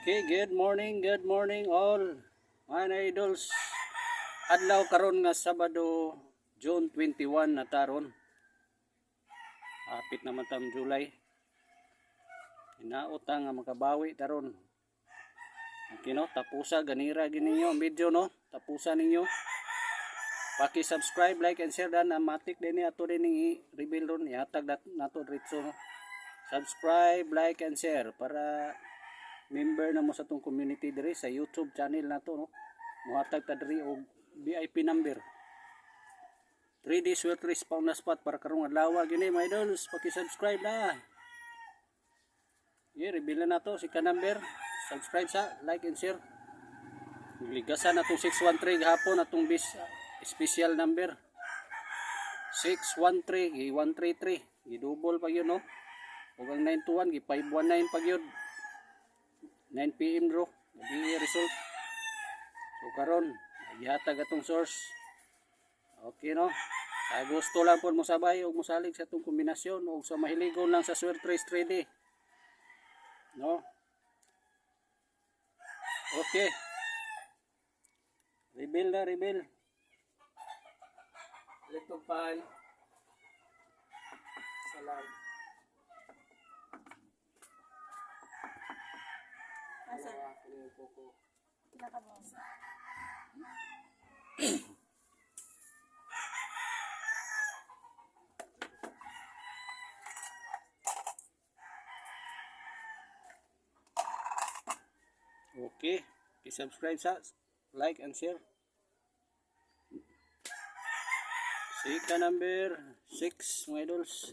Okay, good morning all mga idols. Adlaw karon nga Sabado, June 21 na taron. Apit naman tam July. Inaota nga makabawi taron. Okay no, tapusa ganira gininyo ang video no. Tapusa ninyo. Paki-subscribe, like and share dan amatik din ni ato din ni reveal ron ihatag nato diretso no. Subscribe, like and share para member na mo sa tong community diri sa YouTube channel nato no. Muhatag ta diri og VIP number. 3D Swerte Respawn na spot para karong adlaw gini mga idols, paki-subscribe na. Reveal na nato si ka number. Subscribe sa, like and share. Ligasan natong 613 gahapon atong special number. 613 133 gidouble pa yun no. Ug ang 921 gi 519 pa gyud. 9 PM bro, di result. So karon, gihatag atong source. Okay no. Sa gusto lang po mo sabay o mosalig sa itong kombinasyon o sa mahiligon lang sa Swerte 3D. No? Okay. Reveal na, reveal. Litog pan. Salam. Okay, subscribe sa, like and share. Sika number 6 mga idols.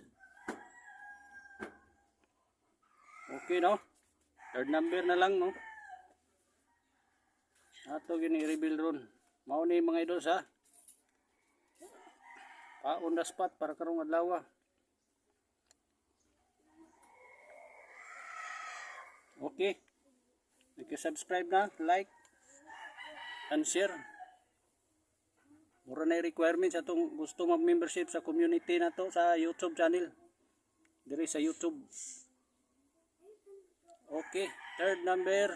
Okay no? Third number na lang no. Ato gini reveal ron. Mao ni mga idols ha. On the spot para karong adlaw. Okay. Subscribe na, like and share. Mura na requirements atong gusto mag-membership sa community na to sa YouTube channel. Diri sa YouTube. Okay, third number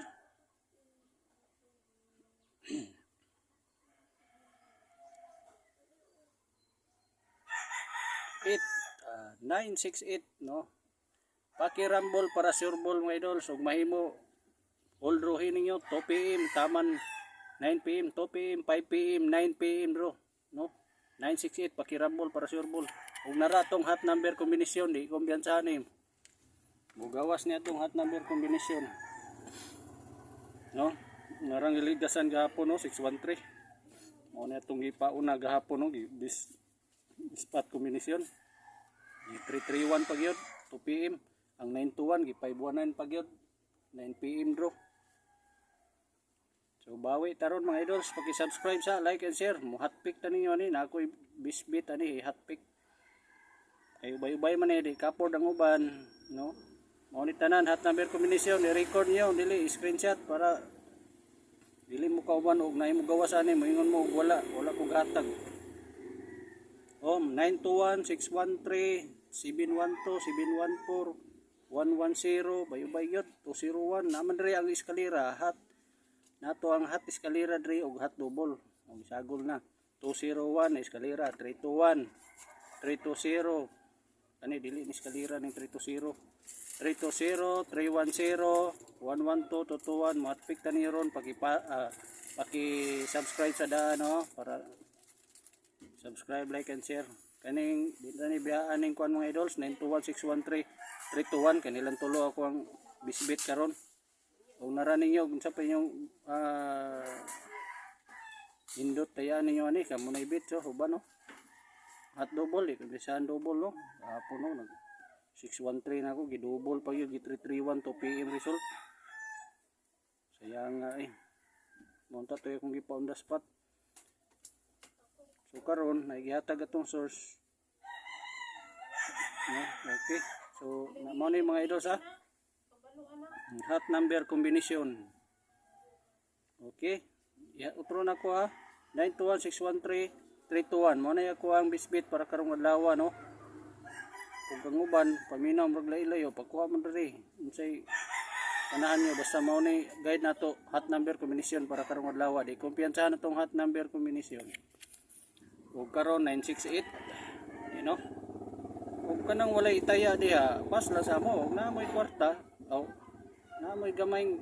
968 no. Paki-rumble para sure ball mga idols ug mahimo all rohin ninyo 2 PM taman 9 PM 2 PM 5 PM 9 PM bro no. 968 paki-rumble para sure ball ug naratong hot number combination di kumbiyansahan ni mugawas niya tong hot number combination no. Narang iligasan gahapon no 613 mo na itong ipauna gahapon no spot combination 331 pag yun 2 PM ang 921 gi 519 pag yun 9 PM bro. So bawi taron mga idols, paki-subscribe sa, like and share. Mo hotpick ta ninyo ani na ako'y bisbit ani hotpick. Ay ubay-ubay man di kapod ang uban no. Mao ni tanan hot number combination i-record niyo dili screenshot para dili mo kauban og naay mo gawas ani moingon mo wala ko gatag. 921 613 712 714 110 bayubay yun 201 naman diri ang eskalera hot nato ang hot eskalera diri og hot double og sagol na 201 eskalera 321 320 ani dili ni eskalera ning 320 320 310 112 221 mo hotpick tani ron paki-subscribe sa daan no para subscribe, like and share kaning dili biyaan ning kuan mga idols 921613 321 kanilang tulo ako ang bisbit karon. Kung nara ninyo kung sa pa yung indot tayaan ninyo ani kamo na ibit so uban no. Hot double bisan double no. Apo no nag 613 na ako gidouble pa gyud gi 331 2 PM result. Sayang nga monta to akong gipa on the spot. So karon nagihatag atong source. No, okay. So, mo ni mga idols ha. Hot number combination. Okay. Utro na ko ha. 921613 321. Mo na ako ang bisbit para karong adlaw no. Kung kanguban paminaw mag laylay o pagkuha man diri. Unsay Kanahan nyo basta mao ni guide nato hot number combination para karong adlaw. Di kumpiyansa na tong hot number combination. Ug karon 968. You know? Ug kanang walay itaya diha, pas la sa mo, ug na mo'y kwarta, aw na mo'y gamayng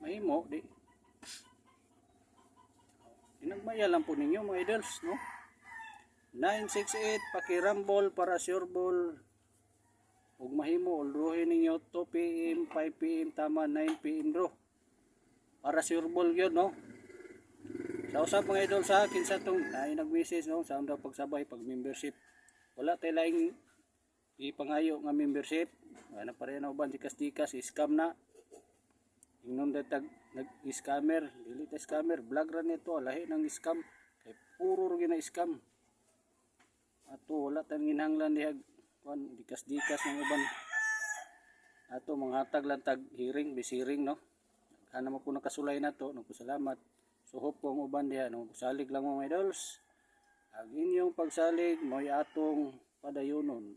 mahimo di. Dinagmaya lang po ninyo mga idols, no? 968 pakirambol para sure ball. Ug mahimo ulruhin ninyo 2 PM, 5 PM tama 9 PM bro. Para sure ball yun, no? Sa usap mga idol sa akin sa tong ay nag-message no sa daw pagsabay pag membership. Wala tay laing ipangayo nga membership. Ana pa rin na uban dikas-dikas scam na. Ingnon datag nag-scammer, dili ta scammer, vlog ra nito lahi nang scam. Kay puro ra gina scam. Ato wala tang ginhanglan diha kuan dikas-dikas ng uban. Ato manghatag lang tag hearing, bisiring no. Kana mo po nakasulay na to, nagpasalamat. So hope ko ang uban diha no, salig lang mga idols. Ang inyong pagsalig mo'y atong padayonon.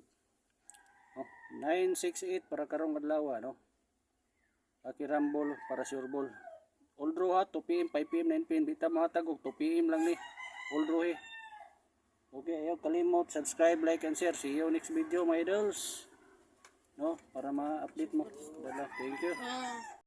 No, 968 para karong adlaw no. Pakirambol para sure ball. All draw ha 2 PM, 5 PM, 9 PM bita mahatag og 2 PM lang ni. All draw he. Okay, ayaw kalimot subscribe, like and share. See you next video mga idols. No, para ma-update mo. Thank you.